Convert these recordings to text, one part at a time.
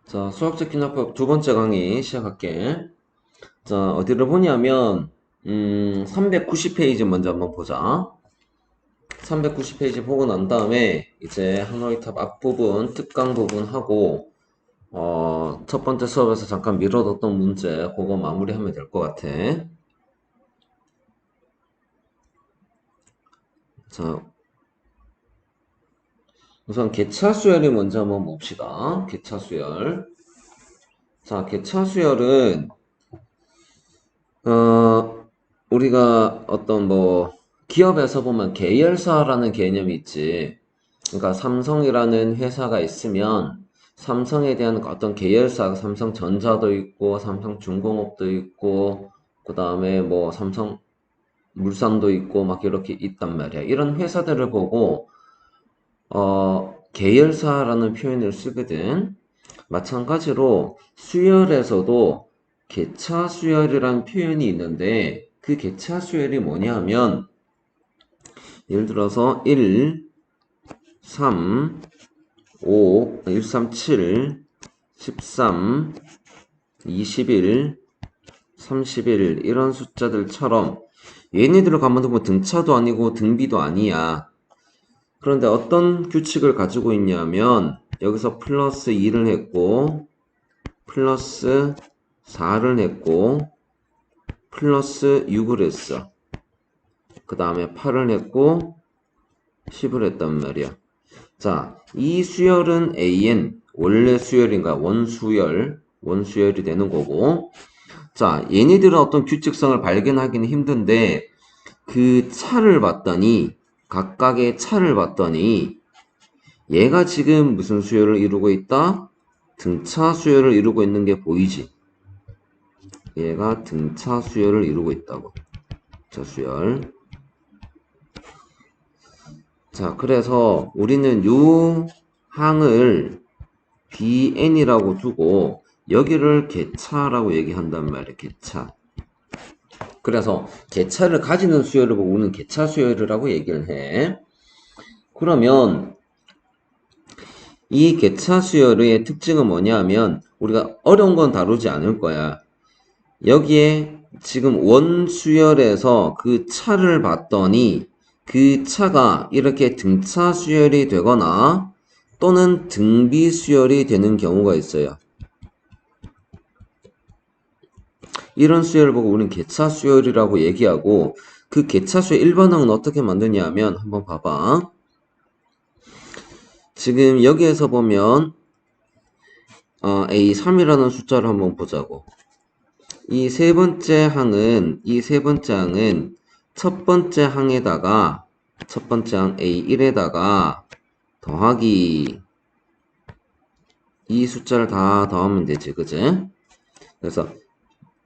자, 수학적 기납법 두 번째 강의 시작할게. 자, 어디를 보냐면, 390페이지 먼저 한번 보자. 390페이지 보고 난 다음에, 이제 하노이탑 앞부분, 특강 부분 하고, 첫 번째 수업에서 잠깐 미뤄뒀던 문제, 그거 마무리하면 될 것 같아. 자, 우선 개차수열이 먼저 한번 봅시다. 개차수열. 자, 개차수열은, 우리가 어떤 기업에서 보면 계열사라는 개념이 있지. 그러니까 삼성이라는 회사가 있으면 삼성에 대한 어떤 계열사, 삼성전자도 있고, 삼성중공업도 있고, 그 다음에 삼성물산도 있고, 막 이렇게 있단 말이야. 이런 회사들을 보고, 계열사라는 표현을 쓰거든. 마찬가지로 수열에서도 개차 수열이라는 표현이 있는데 그 개차 수열이 뭐냐 하면 예를 들어서 1, 3, 5, 1, 3, 7, 13, 21, 31 이런 숫자들처럼 얘네들을 가만 두면 등차도 아니고 등비도 아니야. 그런데 어떤 규칙을 가지고 있냐면 여기서 플러스 2를 했고 플러스 4를 했고 플러스 6을 했어. 그 다음에 8을 했고 10을 했단 말이야. 자, 이 수열은 AN 원래 수열인가 원수열이 되는 거고. 자, 얘네들은 어떤 규칙성을 발견하기는 힘든데 그 차를 봤더니 각각의 차를 봤더니 얘가 지금 무슨 수열을 이루고 있다? 등차 수열을 이루고 있는 게 보이지? 얘가 등차 수열을 이루고 있다고. 자, 수열. 자, 그래서 우리는 요 항을 bn이라고 두고 여기를 개차라고 얘기한단 말이에요. 개차. 그래서 개차를 가지는 수열을 보고 우리는 개차 수열이라고 얘기를 해. 그러면 이 개차 수열의 특징은 뭐냐면 우리가 어려운 건 다루지 않을 거야. 여기에 지금 원수열에서 그 차를 봤더니 그 차가 이렇게 등차 수열이 되거나 또는 등비 수열이 되는 경우가 있어요. 이런 수열을 보고 우리는 개차 수열이라고 얘기하고 그 개차 수열 일반항은 어떻게 만드냐면 한번 봐봐. 지금 여기에서 보면 A3이라는 숫자를 한번 보자고. 이 세 번째 항은 첫 번째 항에다가 첫 번째 항 A1에다가 더하기 이 숫자를 다 더하면 되지, 그지? 그래서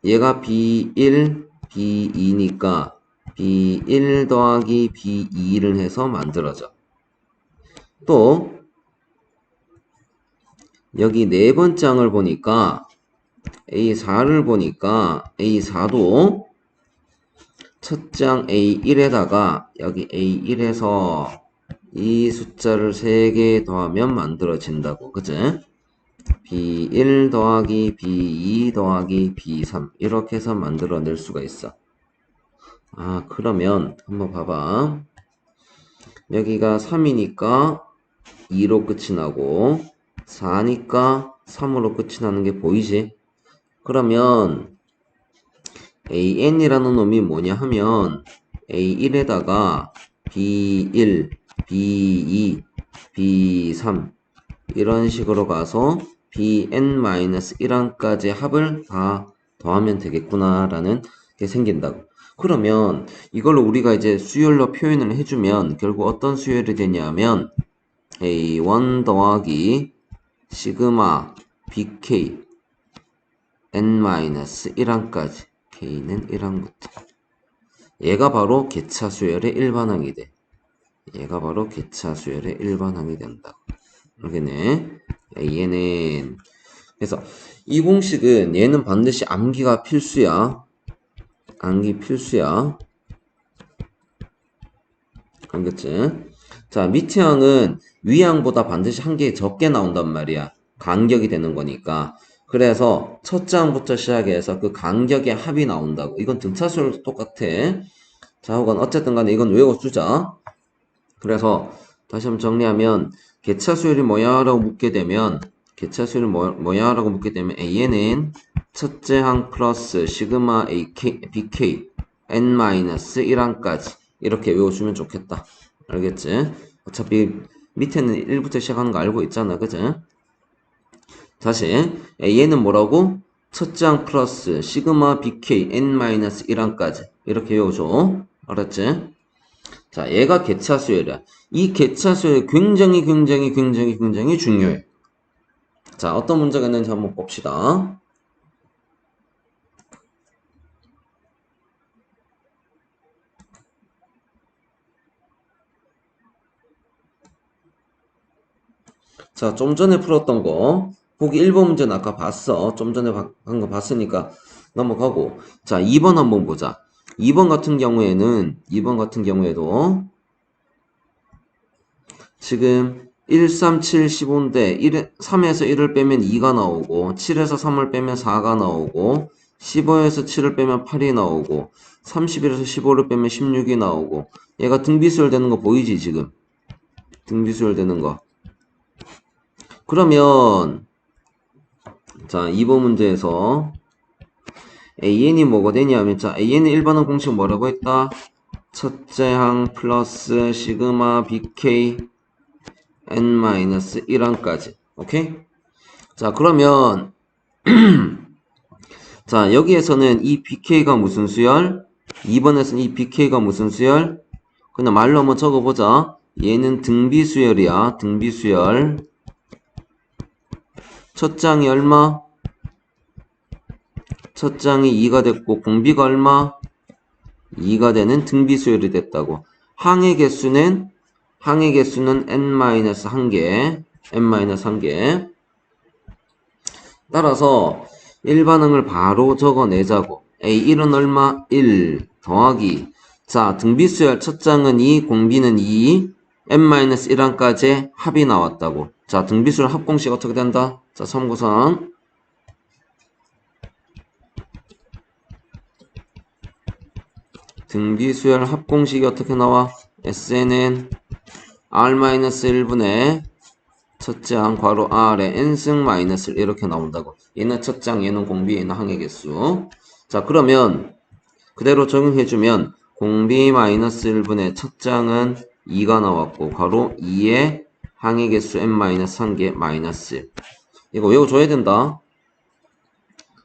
얘가 B1, B2니까 B1 더하기 B2를 해서 만들어져. 또 여기 네 번째 항을 보니까 A4를 보니까 A4도 첫 장 A1에다가 여기 A1에서 이 숫자를 3개 더하면 만들어진다고. 그치? B1 더하기 B2 더하기 B3 이렇게 해서 만들어낼 수가 있어. 그러면 한번 봐봐. 여기가 3이니까 2로 끝이 나고 4니까 3으로 끝이 나는 게 보이지? 그러면 AN이라는 놈이 뭐냐 하면 A1에다가 B1, B2, B3 이런 식으로 가서 Bn-1항까지 합을 다 더하면 되겠구나 라는 게 생긴다고. 그러면 이걸로 우리가 이제 수열로 표현을 해주면 결국 어떤 수열이 되냐면 A1 더하기 시그마 BK n-1항까지 K는 1항부터 얘가 바로 개차 수열의 일반항이 돼. 얘가 바로 개차 수열의 일반항이 된다. 알겠네? 얘는 그래서 이 공식은 얘는 반드시 암기가 필수야. 암기 필수야. 알겠지? 자, 밑에 항은 위 항보다 반드시 한 개 적게 나온단 말이야. 간격이 되는 거니까. 그래서 첫 장부터 시작해서 그 간격의 합이 나온다고. 이건 등차수열도 똑같아. 자, 혹은 어쨌든 간에 이건 외워주자. 그래서 다시 한번 정리하면 개차수열이 뭐야? 라고 묻게 되면 개차수열이 뭐야? 라고 묻게 되면 A는 첫째 항 플러스 시그마 AK, BK N-1항까지 이렇게 외워주면 좋겠다. 알겠지? 어차피 밑에는 1부터 시작하는 거 알고 있잖아. 그치? 다시 A는 뭐라고? 첫째 항 플러스 시그마 BK N-1항까지 이렇게 외워줘. 알았지? 자, 얘가 개차수열이야. 이 개차수열 굉장히 중요해. 자, 어떤 문제가 있는지 한번 봅시다. 자, 좀 전에 풀었던 거. 보기 1번 문제는 아까 봤어. 좀 전에 한 거 봤으니까 넘어가고. 자, 2번 한번 보자. 2번 같은 경우에도 지금 1, 3, 7, 15인데 3에서 1을 빼면 2가 나오고 7에서 3을 빼면 4가 나오고 15에서 7을 빼면 8이 나오고 31에서 15를 빼면 16이 나오고 얘가 등비수열 되는 거 보이지 지금? 등비수열 되는 거. 그러면 자 2번 문제에서 AN이 뭐가 되냐면 자 AN의 일반항 공식 뭐라고 했다? 첫째 항 플러스 시그마 BK N-1항까지 오케이? 자 그러면 자 여기에서는 이 BK가 무슨 수열? 2번에서는 이 BK가 무슨 수열? 그냥 말로 한번 적어보자. 얘는 등비수열이야. 등비수열. 첫 장이 얼마? 첫 장이 2가 됐고 공비가 얼마? 2가 되는 등비수열이 됐다고. 항의 개수는 n-1개. n-1개. 따라서 일반항을 바로 적어내자고. A1은 얼마? 1 더하기. 자, 등비수열 첫 장은 2, 공비는 2, n-1항까지 합이 나왔다고. 자, 등비수열 합공식 어떻게 된다? 자, 참고사항. 등비수열 합공식이 어떻게 나와? SN은 R-1분의 첫째 항 괄호 R에 n승 마이너스 1 이렇게 나온다고. 얘는 첫 장, 얘는 공비, 얘는 항의 개수. 자, 그러면 그대로 적용해주면 공비 마이너스 1분의 첫 장은 2가 나왔고 괄호 2의 항의 개수 n-1개 마이너스 1. 이거 외워줘야 된다.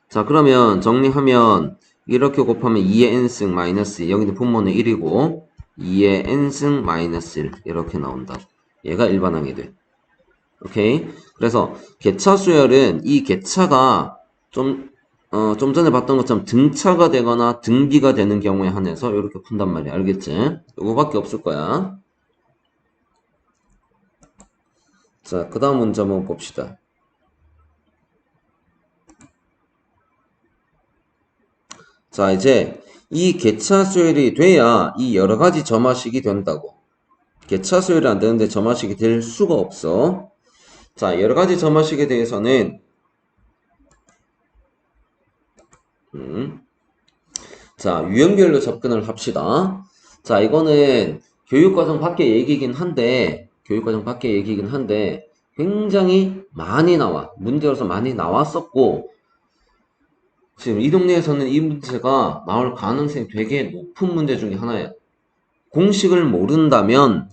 자, 그러면 정리하면 이렇게 곱하면 2의 n승 마이너스 2. 여기는 분모는 1이고 2의 n승 마이너스 1 이렇게 나온다. 얘가 일반항이 돼. 오케이. 그래서 개차수열은 이 개차가 좀 전에 봤던 것처럼 등차가 되거나 등비가 되는 경우에 한해서 이렇게 푼단 말이야. 알겠지? 이거밖에 없을 거야. 자, 그 다음 문제 한번 봅시다. 자, 이제 이 개차수열이 돼야 이 여러 가지 점화식이 된다고. 개차수열이 안 되는데 점화식이 될 수가 없어. 자, 여러 가지 점화식에 대해서는 자, 유형별로 접근을 합시다. 자, 이거는 교육과정 밖의 얘기긴 한데 굉장히 많이 나와. 문제로서 많이 나왔었고 지금 이 동네에서는 이 문제가 나올 가능성이 되게 높은 문제 중에 하나예요. 공식을 모른다면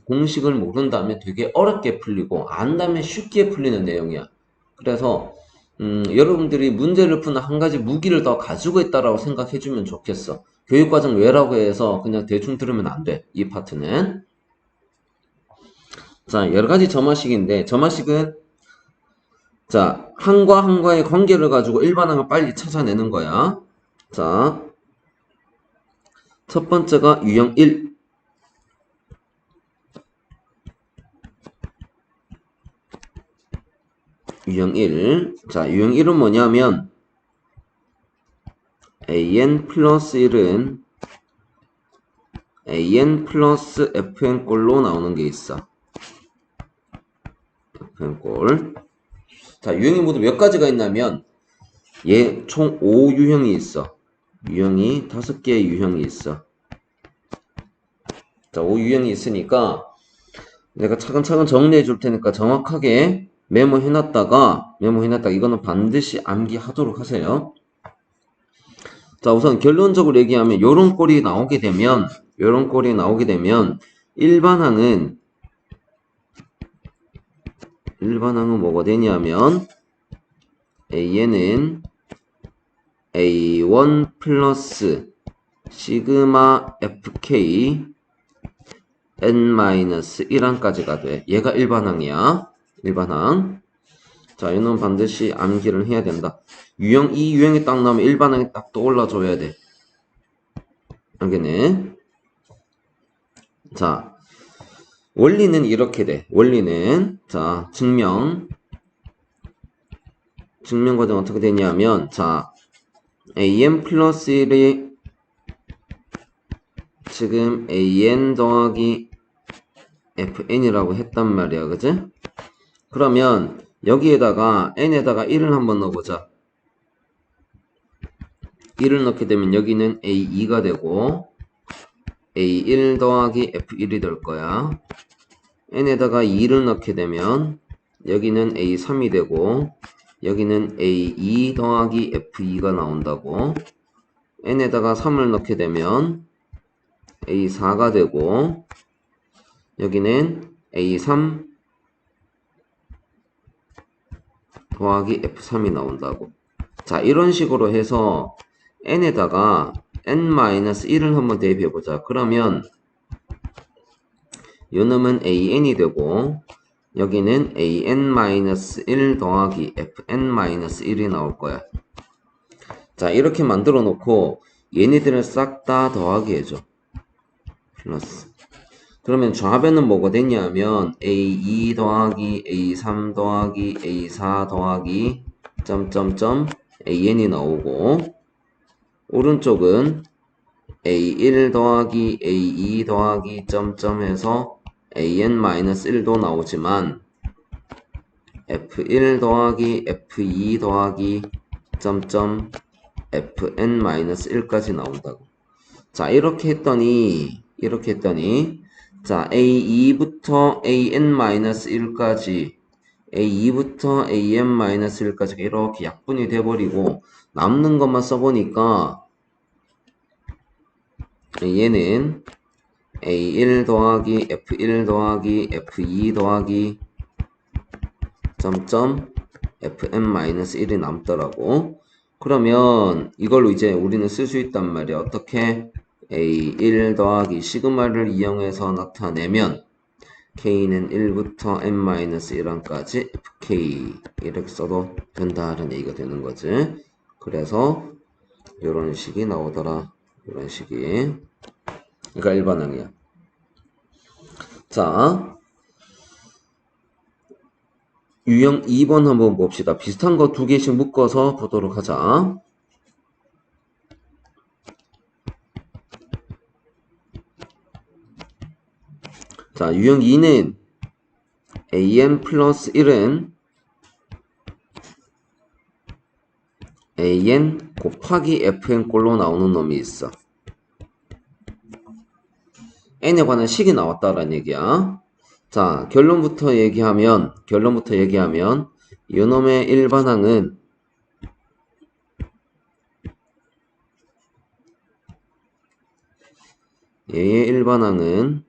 되게 어렵게 풀리고 안다면 쉽게 풀리는 내용이야. 그래서 여러분들이 문제를 푸는 한 가지 무기를 더 가지고 있다라고 생각해주면 좋겠어. 교육과정 외라고 해서 그냥 대충 들으면 안 돼. 이 파트는. 자, 여러 가지 점화식인데 점화식은 자, 항과 항과의 관계를 가지고 일반항을 빨리 찾아내는 거야. 자, 첫 번째가 유형 1. 유형 1. 자, 유형 1은 뭐냐면 an 플러스 1은 an 플러스 fn꼴로 나오는 게 있어. fn꼴. 자, 유형이 모두 몇 가지가 있냐면 얘 총 5유형이 있어. 유형이 5개의 유형이 있어. 자, 5유형이 있으니까 내가 차근차근 정리해 줄 테니까 정확하게 메모해놨다가 이거는 반드시 암기하도록 하세요. 자, 우선 결론적으로 얘기하면 요런 꼴이 나오게 되면 일반항은 뭐가 되냐면 A는 A1 플러스 시그마 FK n-1항까지가 돼. 얘가 일반항이야. 일반항. 자, 얘는 반드시 암기를 해야 된다. 이 유형이 딱 나오면 일반항이 딱 떠올라줘야 돼. 알겠네? 자, 원리는 이렇게 돼. 원리는, 자, 증명 과정 어떻게 되냐면, 자, an 플러스 1이 지금 an 더하기 fn이라고 했단 말이야. 그지? 그러면 여기에다가 n에다가 1을 한번 넣어보자. 1을 넣게 되면 여기는 A2가 되고 A1 더하기 F1이 될 거야. n에다가 2를 넣게 되면 여기는 A3이 되고 여기는 A2 더하기 F2가 나온다고. n에다가 3을 넣게 되면 A4가 되고 여기는 A3 더하기 F3이 나온다고. 자, 이런 식으로 해서 n에다가 n-1을 한번 대입해보자. 그러면 요놈은 an이 되고 여기는 an-1 더하기 fn-1이 나올 거야. 자, 이렇게 만들어 놓고 얘네들을 싹 다 더하기 해줘. 플러스. 그러면 좌변은 뭐가 됐냐면 a2 더하기 a3 더하기 a4 더하기 점점점 an이 나오고 오른쪽은 a1 더하기 a2 더하기 점점 해서 an-1도 나오지만 f1 더하기 f2 더하기 점점 fn-1까지 나온다고. 자, 이렇게 했더니 자, a2부터 an-1까지 a2부터 an-1까지 이렇게 약분이 돼버리고 남는 것만 써보니까 얘는 A1 더하기 F1 더하기 F2 더하기 점점 Fn-1이 남더라고. 그러면 이걸로 이제 우리는 쓸 수 있단 말이야. 어떻게? A1 더하기 시그마를 이용해서 나타내면 K는 1부터 n-1항까지 FK 이렇게 써도 된다는 얘기가 되는 거지. 그래서 이런 식이 나오더라. 이런 식이. 그러니까 일반항이야. 자, 유형 2번 한번 봅시다. 비슷한 거 2개씩 묶어서 보도록 하자. 자, 유형 2는 an 플러스 1은 an 곱하기 fn 꼴로 나오는 놈이 있어. n에 관한 식이 나왔다라는 얘기야. 자, 결론부터 얘기하면 이놈의 일반항은 얘의 일반항은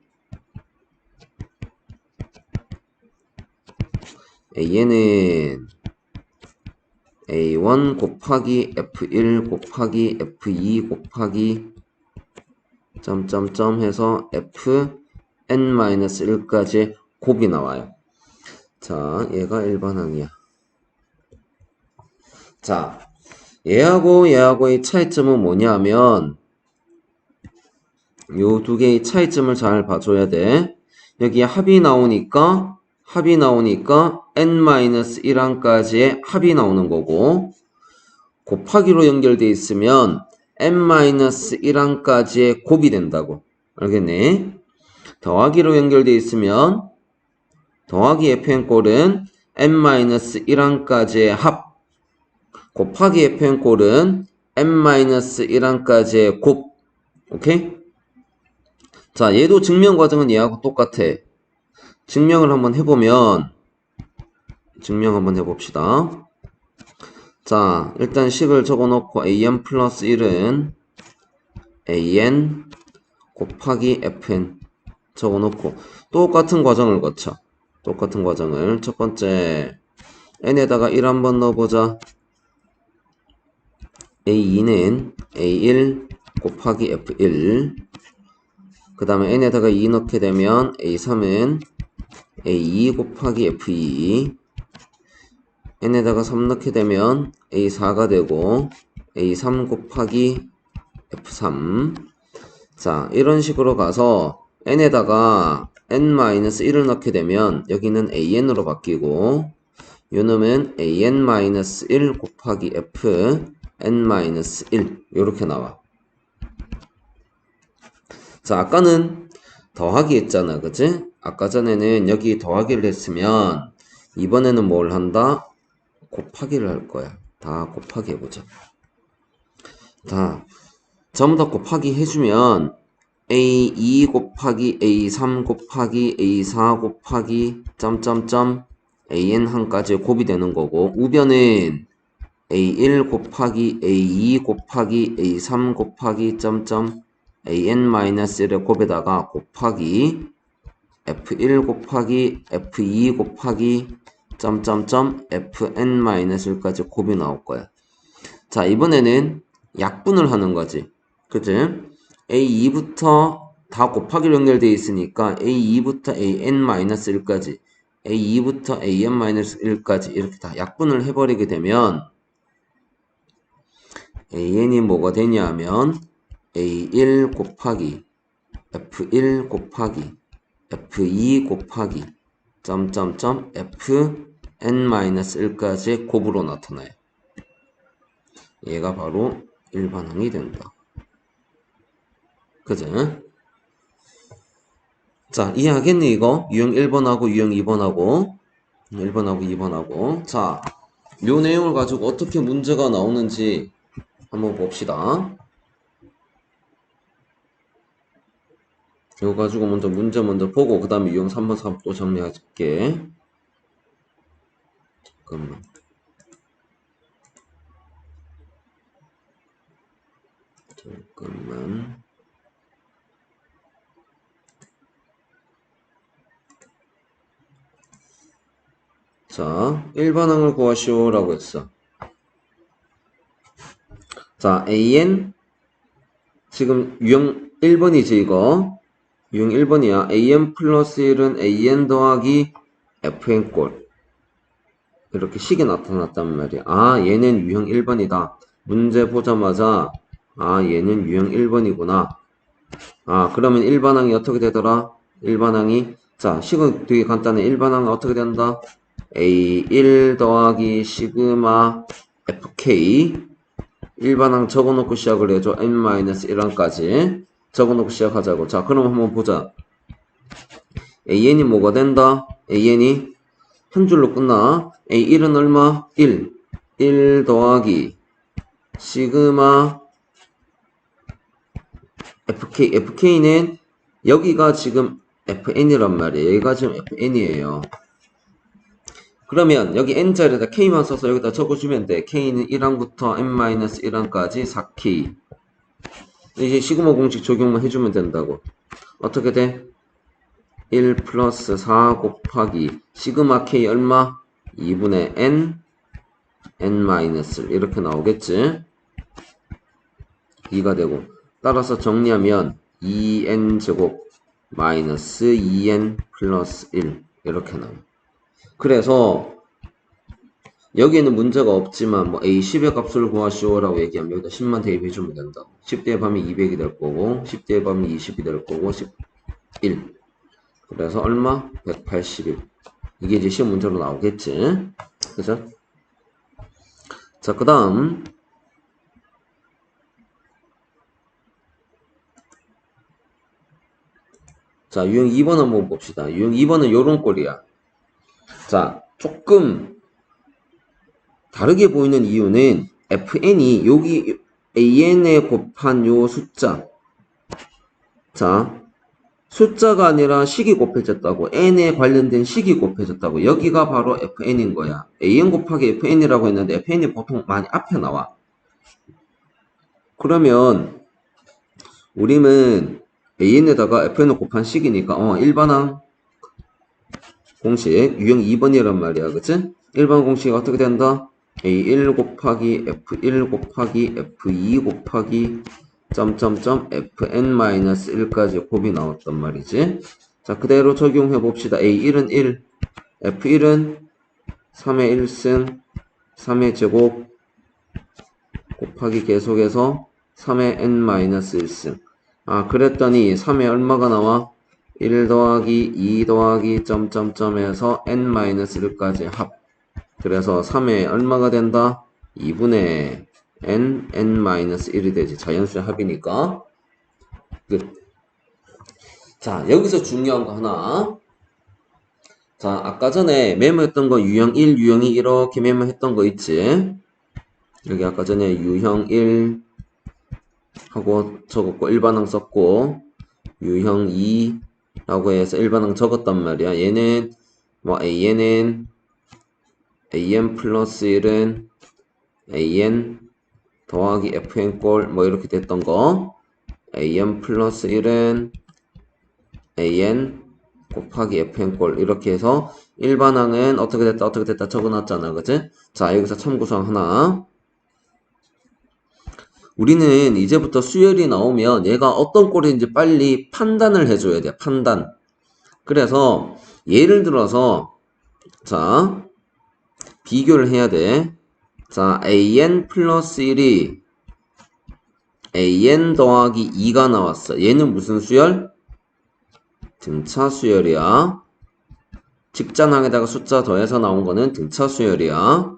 A는 A1 곱하기 F1 곱하기 F2 곱하기 점점점 해서 Fn-1까지 곱이 나와요. 자, 얘가 일반항이야. 자, 얘하고의 차이점은 뭐냐면 요 두 개의 차이점을 잘 봐줘야 돼. 여기 합이 나오니까 n-1항까지의 합이 나오는 거고 곱하기로 연결되어 있으면 n-1항까지의 곱이 된다고. 알겠네? 더하기로 연결되어 있으면 더하기 fn꼴은 n-1항까지의 합 곱하기 fn 꼴은 n-1항까지의 곱. 오케이? 자, 얘도 증명 과정은 얘하고 똑같아. 증명 한번 해봅시다. 자, 일단 식을 적어놓고 an 플러스 1은 an 곱하기 fn 적어놓고 똑같은 과정을 거쳐. 똑같은 과정을 첫 번째 n에다가 1 한번 넣어보자. a2는 a1 곱하기 f1 그 다음에 n에다가 2 넣게 되면 a3은 a2 곱하기 f2 n에다가 3 넣게 되면 a4가 되고 a3 곱하기 f3 자 이런 식으로 가서 n에다가 n-1을 넣게 되면 여기는 an으로 바뀌고 요놈은 an-1 곱하기 f n-1 이렇게 나와. 자 아까는 더하기 했잖아 그치? 아까 전에는 여기 더하기를 했으면 이번에는 뭘 한다? 곱하기를 할 거야. 다 곱하기 해보자. 다 전부 다 곱하기 해주면 a2 곱하기 a3 곱하기 a4 곱하기 점점점 an 한까지 곱이 되는 거고 우변은 a1 곱하기 a2 곱하기 a3 곱하기 점점 an-1의 곱에다가 곱하기 f1 곱하기 f2 곱하기 점점점 fn-1까지 곱이 나올 거야. 자 이번에는 약분을 하는 거지. 그치? a2부터 다 곱하기로 연결되어 있으니까 a2부터 an-1까지 a2부터 an-1까지 이렇게 다 약분을 해버리게 되면 an이 뭐가 되냐 하면 a1 곱하기 f1 곱하기 f2 곱하기 점점점 fn-1까지 곱으로 나타나요. 얘가 바로 일반항이 된다. 그죠? 자, 이해하겠니 이거? 유형 1번하고 유형 2번하고 1번하고 2번하고 자, 요 내용을 가지고 어떻게 문제가 나오는지 한번 봅시다. 이거 가지고 먼저 문제 보고 그 다음에 유형 3번 3번 또 정리할게. 잠깐만. 자, 일반항을 구하시오 라고 했어. 자, an 지금 유형 1번이지 이거. 유형 1번이야. an 플러스 1은 an 더하기 fn꼴 이렇게 식이 나타났단 말이야. 아 얘는 유형 1번이다. 문제 보자마자 아 얘는 유형 1번이구나. 아 그러면 일반항이 어떻게 되더라? 일반항이 자 식은 되게 간단해. 일반항은 어떻게 된다? a1 더하기 시그마 fk 일반항 적어놓고 시작을 해줘. n-1항까지 적어놓고 시작하자고. 자 그럼 한번 보자. an이 뭐가 된다? an이 한 줄로 끝나. a1은 얼마? 1 더하기 시그마 fk는 여기가 지금 fn이란 말이에요. 여기가 지금 fn이에요. 그러면 여기 n자리에다 k만 써서 여기다 적어주면 돼. k는 1항부터 n-1항까지 4k. 이제 시그마 공식 적용만 해주면 된다고. 어떻게 돼? 1 플러스 4 곱하기 시그마 k 얼마? 2분의 n-1 이렇게 나오겠지? 2가 되고 따라서 정리하면 2n제곱 마이너스 2n 플러스 1 이렇게 나와요. 그래서 여기에는 문제가 없지만 뭐 a10의 값을 구하시오 라고 얘기하면 여기다 10만 대입해주면 된다. 10대의 밤이 200이 될 거고 10대의 밤이 20이 될 거고 11 그래서 얼마? 181 이게 이제 시험 문제로 나오겠지. 그죠? 자, 그 다음 자, 유형 2번 한번 봅시다. 유형 2번은 요런 꼴이야. 자, 조금 다르게 보이는 이유는 fn이 여기 an에 곱한 요 숫자, 자 숫자가 아니라 식이 곱해졌다고, n에 관련된 식이 곱해졌다고. 여기가 바로 fn인 거야. an 곱하기 fn이라고 했는데 fn이 보통 많이 앞에 나와. 그러면 우리는 an에다가 fn을 곱한 식이니까 일반항 공식 유형 2번이란 말이야. 그치? 일반 공식이 어떻게 된다? A1 곱하기 F1 곱하기 F2 곱하기 점점점 Fn-1까지 곱이 나왔단 말이지. 자, 그대로 적용해 봅시다. A1은 1, F1은 3의 1승, 3의 제곱 곱하기 계속해서 3의 n-1승. 아, 그랬더니 3의 얼마가 나와? 1 더하기 2 더하기 점점점에서 n-1까지 합. 그래서 3의 얼마가 된다? 2분의 n-1이 되지. 자연수의 합이니까. 끝. 자, 여기서 중요한 거 하나. 자, 아까 전에 메모했던 거 유형 1, 유형 2 이렇게 메모했던 거 있지? 여기 아까 전에 유형 1 하고 적었고 일반항 썼고, 유형 2 라고 해서 일반항 적었단 말이야. 얘는 뭐 an은 an 플러스 1은 an 더하기 fn 꼴 뭐 이렇게 됐던 거, an 플러스 1은 an 곱하기 fn 꼴 이렇게 해서 일반항은 어떻게 됐다 적어놨잖아. 그치? 자, 여기서 참고사항 하나. 우리는 이제부터 수열이 나오면 얘가 어떤 꼴인지 빨리 판단을 해줘야 돼. 판단. 그래서 예를 들어서 자, 비교를 해야 돼. 자, an 플러스 1이 an 더하기 2가 나왔어. 얘는 무슨 수열? 등차 수열이야. 직전항에다가 숫자 더해서 나온 거는 등차 수열이야.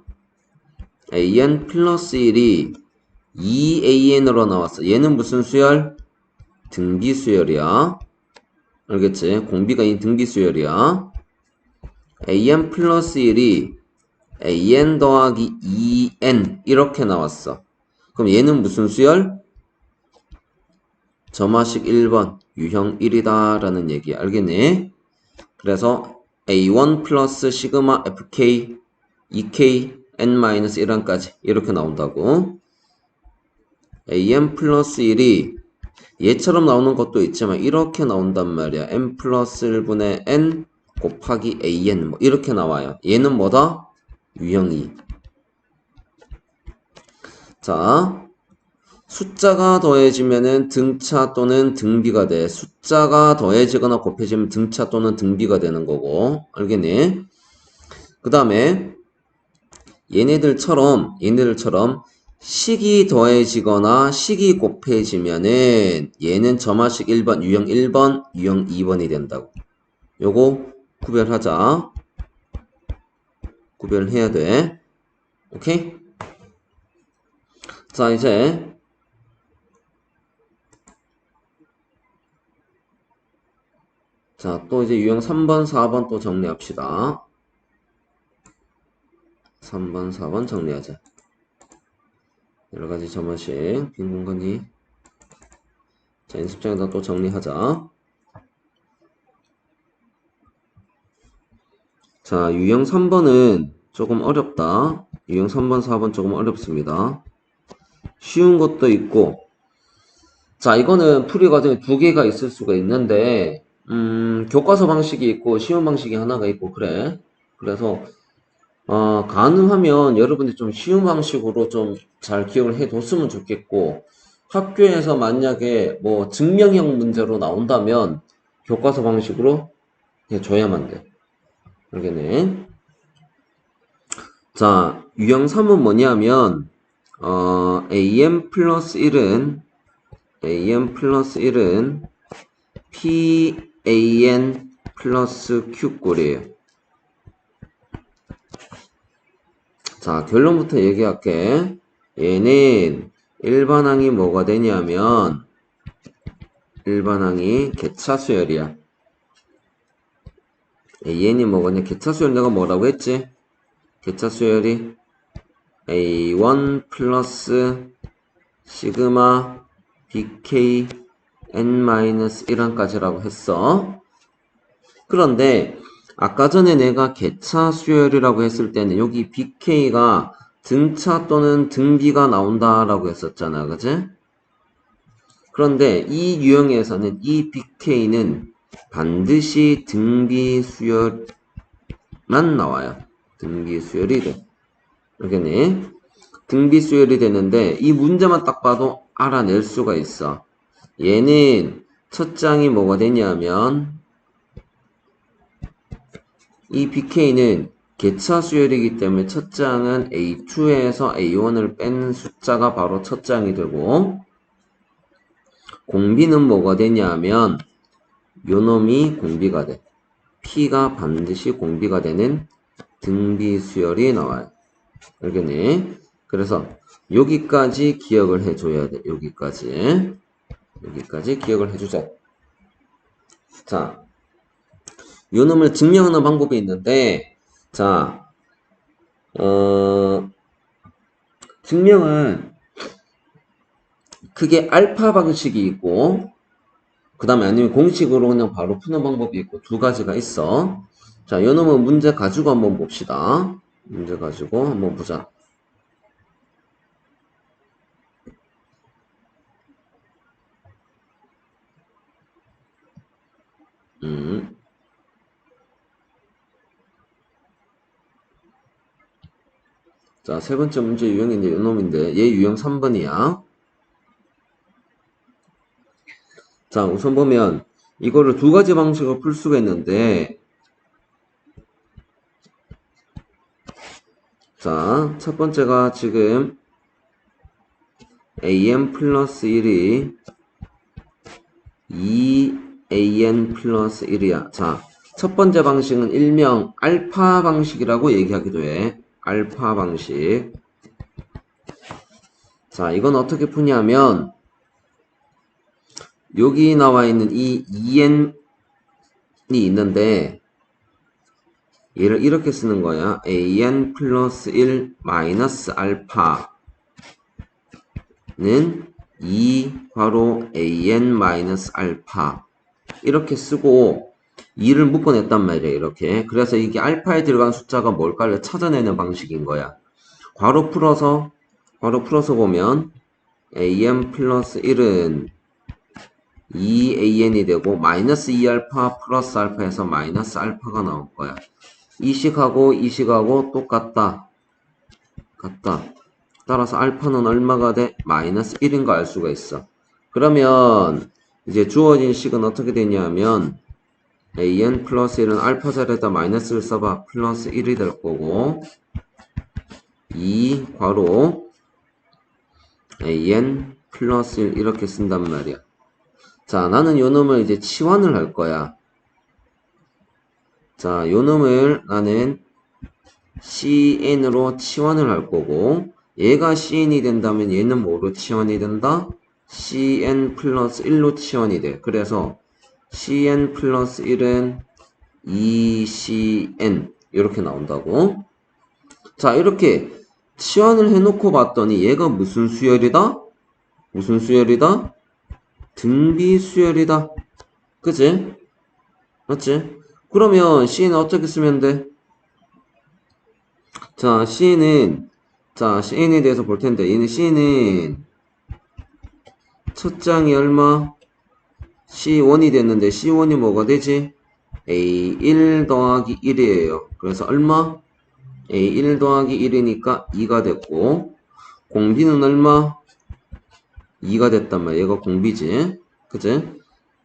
an 플러스 1이 2an으로 나왔어. 얘는 무슨 수열? 등비 수열이야. 알겠지? 공비가 이 등비 수열이야. an 플러스 1이 an 더하기 2n 이렇게 나왔어. 그럼 얘는 무슨 수열? 점화식 1번 유형 1이다 라는 얘기 알겠니? 그래서 a1 플러스 시그마 fk 2k n-1까지 이렇게 나온다고. an 플러스 1이 얘처럼 나오는 것도 있지만 이렇게 나온단 말이야. n 플러스 1분의 n 곱하기 an 뭐 이렇게 나와요. 얘는 뭐다? 유형 2. 자, 숫자가 더해지면은 등차 또는 등비가 돼. 숫자가 더해지거나 곱해지면 등차 또는 등비가 되는 거고. 알겠니? 그 다음에 얘네들처럼 식이 더해지거나 식이 곱해지면은 얘는 점화식 1번, 유형 1번, 유형 2번이 된다고. 요거 구별하자. 구별해야 돼. 오케이? 자, 이제 자, 또 이제 유형 3번, 4번 또 정리합시다. 3번, 4번 정리하자. 여러가지 점화식, 빈 공간이. 자, 연습장에다 또 정리하자. 자, 유형 3번은 조금 어렵다. 유형 3번, 4번 조금 어렵습니다. 쉬운 것도 있고. 자, 이거는 풀이 과정에 두 개가 있을 수가 있는데, 교과서 방식이 있고, 쉬운 방식이 하나가 있고, 그래. 그래서, 가능하면 여러분들이 좀 쉬운 방식으로 좀 잘 기억을 해뒀으면 좋겠고, 학교에서 만약에 뭐 증명형 문제로 나온다면, 교과서 방식으로 해줘야만 돼. 알겠네. 자, 유형 3은 뭐냐면, am 플러스 1은 pan 플러스 q꼴이에요. 자, 결론부터 얘기할게. 얘는 일반항이 뭐가 되냐면 일반항이 개차 수열이야. AN이 뭐거냐? 개차 수열 내가 뭐라고 했지? 개차 수열이 A1 플러스 시그마 BK N-1까지라고 했어. 그런데 아까 전에 내가 개차 수열이라고 했을 때는 여기 BK가 등차 또는 등비가 나온다라고 했었잖아. 그지? 그런데 이 유형에서는 이 BK는 반드시 등비 수열만 나와요. 등비 수열이 돼. 알겠니? 등비 수열이 되는데 이 문제만 딱 봐도 알아낼 수가 있어. 얘는 첫 장이 뭐가 되냐면 이 BK는 개차 수열이기 때문에 첫 장은 A2에서 A1을 뺀 숫자가 바로 첫 장이 되고 공비는 뭐가 되냐면 요놈이 공비가 돼. P가 반드시 공비가 되는 등비 수열이 나와요. 알겠니? 그래서 여기까지 기억을 해줘야 돼. 여기까지 기억을 해주자. 자, 요놈을 증명하는 방법이 있는데, 자, 증명은 크게 알파 방식이 있고, 그 다음에 아니면 공식으로 그냥 바로 푸는 방법이 있고, 두 가지가 있어. 자, 요놈은 문제 가지고 한번 봅시다. 문제 가지고 한번 보자. 자, 세 번째 문제 유형이 이제 요놈인데, 얘 유형 3번이야. 자, 우선 보면, 이거를 두 가지 방식으로 풀 수가 있는데, 자, 첫 번째가 지금 an 플러스 1이 2an 플러스 1이야. 자, 첫 번째 방식은 일명 알파 방식이라고 얘기하기도 해. 알파 방식. 자, 이건 어떻게 푸냐면 여기 나와 있는 이 2n이 있는데 얘를 이렇게 쓰는 거야. an 플러스 1 마이너스 알파는 2 괄호 an 마이너스 알파 이렇게 쓰고 2를 묶어냈단 말이야. 이렇게. 그래서 이게 알파에 들어간 숫자가 뭘까를 찾아내는 방식인 거야. 괄호 풀어서 보면 an 플러스 1은 2an이 되고 마이너스 2알파 플러스 알파에서 마이너스 알파가 나올 거야. 이식하고 똑같다. 같다. 따라서 알파는 얼마가 돼? 마이너스 1인 거 알 수가 있어. 그러면 이제 주어진 식은 어떻게 되냐면 an 플러스 1은 알파 자리에다 마이너스를 써봐. 플러스 1이 될 거고 2 괄호 an 플러스 1 이렇게 쓴단 말이야. 자, 나는 요 놈을 이제 치환을 할 거야. 자, 요 놈을 나는 cn으로 치환을 할 거고 얘가 cn이 된다면 얘는 뭐로 치환이 된다? cn 플러스 1로 치환이 돼. 그래서 cn 플러스 1은 2cn 이렇게 나온다고. 자, 이렇게 치환을 해놓고 봤더니 얘가 무슨 수열이다? 무슨 수열이다? 등비 수열이다. 그치? 맞지? 그러면 c는 어떻게 쓰면 돼? 자, cn에 대해서 볼 텐데, 얘는 c는 첫 장이 얼마? C1이 됐는데, C1이 뭐가 되지? A1 더하기 1이에요. 그래서 얼마? A1 더하기 1이니까 2가 됐고, 공비는 얼마? 2가 됐단 말이야. 얘가 공비지. 그치?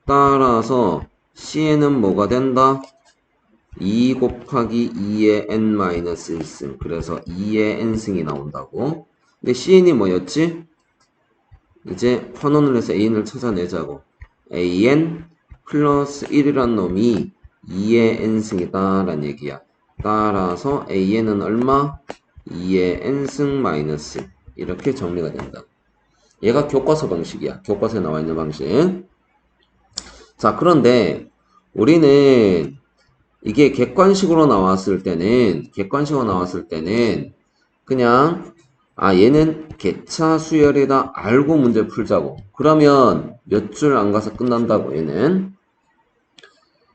따라서, C에는 뭐가 된다? 2 곱하기 2의 n-1승. 그래서 2의 n승이 나온다고. 근데 Cn이 뭐였지? 이제 환원을 해서 An을 찾아내자고. an 플러스 1이란 놈이 2의 n승이다 라는 얘기야. 따라서 an은 얼마? 2의 n승 마이너스 이렇게 정리가 된다. 얘가 교과서 방식이야. 교과서에 나와 있는 방식. 자, 그런데 우리는 이게 객관식으로 나왔을 때는 그냥 얘는 개차 수열이다 알고 문제 풀자고. 그러면 몇 줄 안 가서 끝난다고. 얘는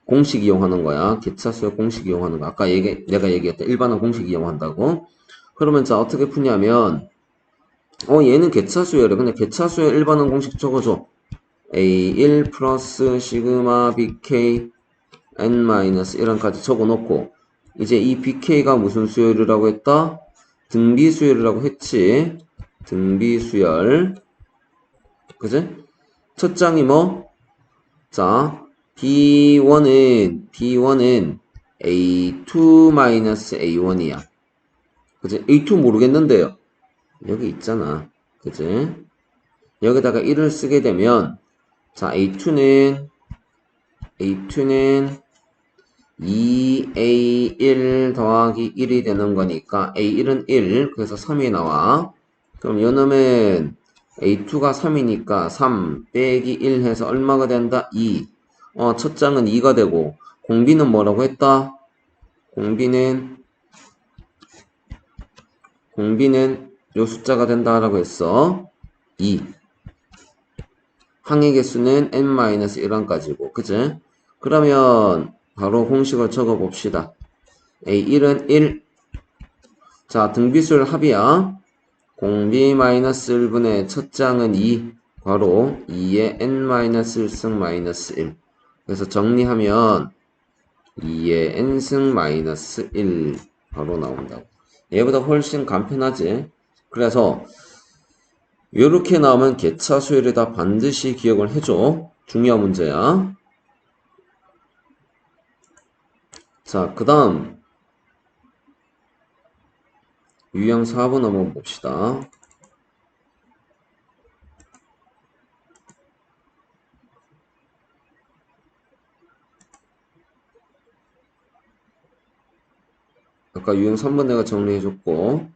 공식 이용하는 거야. 개차 수열 공식 이용하는 거. 아까 내가 얘기했던 일반화 공식 이용한다고. 그러면 자 어떻게 푸냐면 얘는 개차 수열이야. 근데 개차 수열 일반화 공식 적어줘. A1 플러스 시그마 BK N-1까지 적어놓고 이제 이 BK가 무슨 수열이라고 했다? 등비 수열이라고 했지. 등비 수열. 그지? 첫 장이 뭐? 자, B1은 A2-A1이야. 그지? A2 모르겠는데요. 여기 있잖아. 그지? 여기다가 1을 쓰게 되면 자, A2는 2A1 더하기 1이 되는 거니까 A1은 1, 그래서 3이 나와. 그럼 요놈은 A2가 3이니까 3 빼기 1 해서 얼마가 된다? 2. 첫 장은 2가 되고 공비는 뭐라고 했다? 공비는 요 숫자가 된다라고 했어. 2. 항의 개수는 n-1항까지고, 그치? 그러면 바로 공식을 적어 봅시다. A1은 1. 자, 등비수열 합이야. 공비 마이너스 1분의 첫 장은 2. 바로 2의 n-1승 마이너스 1. 그래서 정리하면 2의 n승 마이너스 1 바로 나온다고. 얘보다 훨씬 간편하지? 그래서 요렇게 나오면 개차 수열이다 반드시 기억을 해줘. 중요한 문제야. 자, 그 다음 유형 4번 한번 봅시다. 아까 유형 3번 내가 정리해줬고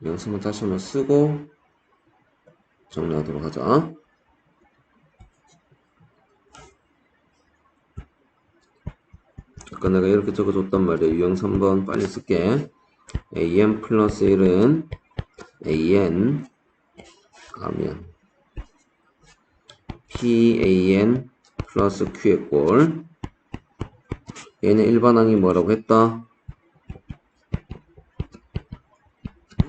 유형 3번 다시 한번 쓰고 정리하도록 하자. 아까 내가 이렇게 적어줬단 말이야. 유형 3번 빨리 쓸게. an 플러스 1은 an 가면 pan 플러스 q의 꼴. 얘는 일반항이 뭐라고 했다?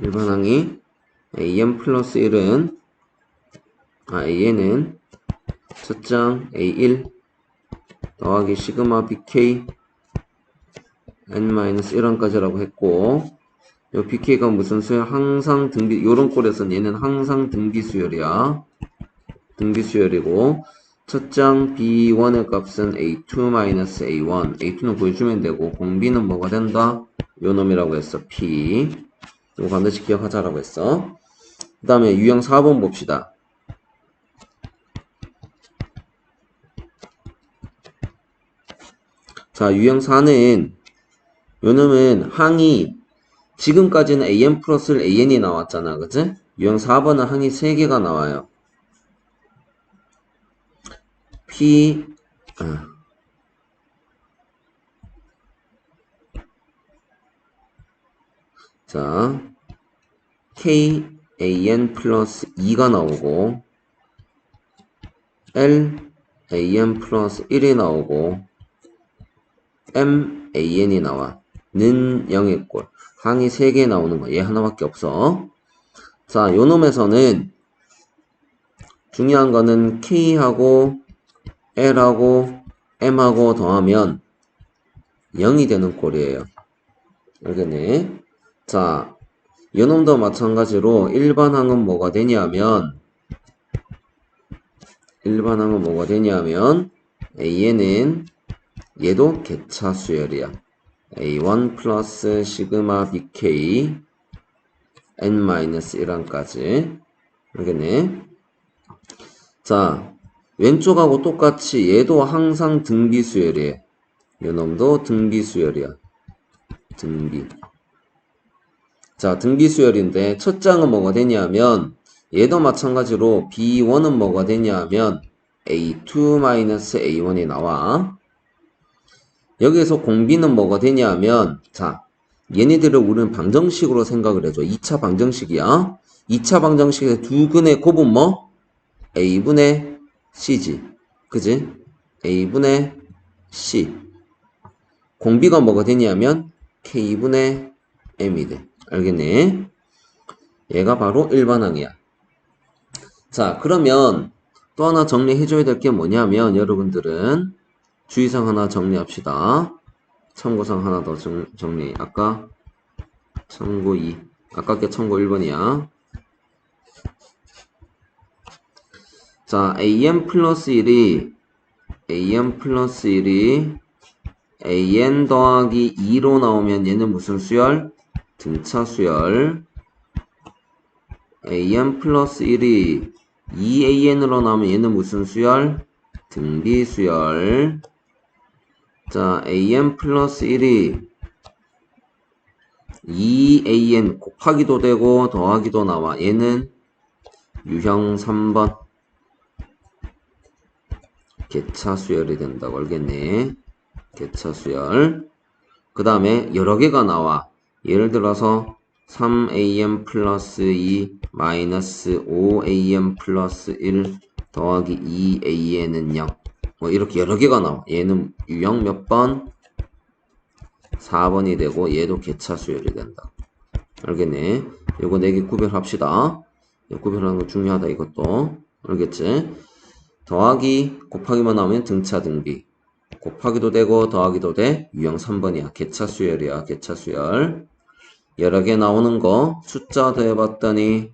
일반항이 an 플러스 1은 an은 첫장 a1 더하기 시그마 bk n-1항까지라고 했고 요 bk가 무슨 수열? 항상 등비, 요런 꼴에서는 얘는 항상 등비 수열이야. 등비 수열이고 첫장 b1의 값은 a2-a1 a2는 구해주면 되고 공비는 뭐가 된다? 요 놈이라고 했어. p 이거 반드시 기억하자라고 했어. 그 다음에 유형 4번 봅시다. 자, 유형 4는 요놈은 항이 지금까지는 an 플러스 an이 나왔잖아. 그치? 유형 4번은 항이 3개가 나와요. 자, kan 플러스 2가 나오고 lan 플러스 1이 나오고 man이 나와. 는 0의 꼴. 항이 3개 나오는 거. 얘 하나밖에 없어. 자, 요 놈에서는 중요한 거는 k하고 l하고 m하고 더하면 0이 되는 꼴이에요. 알겠니? 자, 요 놈도 마찬가지로 일반항은 뭐가 되냐면 A는 얘도 개차 수열이야. A1 플러스 시그마 BK N-1항까지. 알겠네? 자, 왼쪽하고 똑같이 얘도 항상 등비 수열이에요. 요 놈도 등비 수열이야. 등비. 자, 등비 수열인데 첫 장은 뭐가 되냐면 얘도 마찬가지로 B1은 뭐가 되냐면 A2-A1이 나와. 여기에서 공비는 뭐가 되냐면, 자, 얘네들을 우리는 방정식으로 생각을 해줘. 2차 방정식이야. 2차 방정식의 두 근의 곱은 뭐? A분의 C지. 그지? A분의 C. 공비가 뭐가 되냐면, K분의 M이 돼. 알겠니? 얘가 바로 일반항이야. 자, 그러면 또 하나 정리해줘야 될 게 뭐냐면, 여러분들은 주의사항 하나 정리합시다. 참고사항 하나 더 정리. 아까 참고 2. 아깝게 참고 1번이야. 자, an 플러스 1이 an 더하기 2로 나오면 얘는 무슨 수열? 등차 수열. an 플러스 1이 2an으로 나오면 얘는 무슨 수열? 등비 수열. 자, an 플러스 1이 2an 곱하기도 되고 더하기도 나와. 얘는 유형 3번 개차 수열이 된다고 알겠니? 개차 수열. 그 다음에 여러 개가 나와. 예를 들어서 3am 플러스 2 마이너스 5am 플러스 1 더하기 2an은 0. 뭐 이렇게 여러 개가 나와. 얘는 유형 몇 번? 4번이 되고 얘도 개차 수열이 된다. 알겠니? 요거 4개 구별합시다. 구별하는 거 중요하다 이것도. 알겠지? 더하기 곱하기만 나오면 등차 등비. 곱하기도 되고 더하기도 돼. 유형 3번이야. 개차 수열이야. 개차 수열. 여러 개 나오는 거 숫자 더해봤더니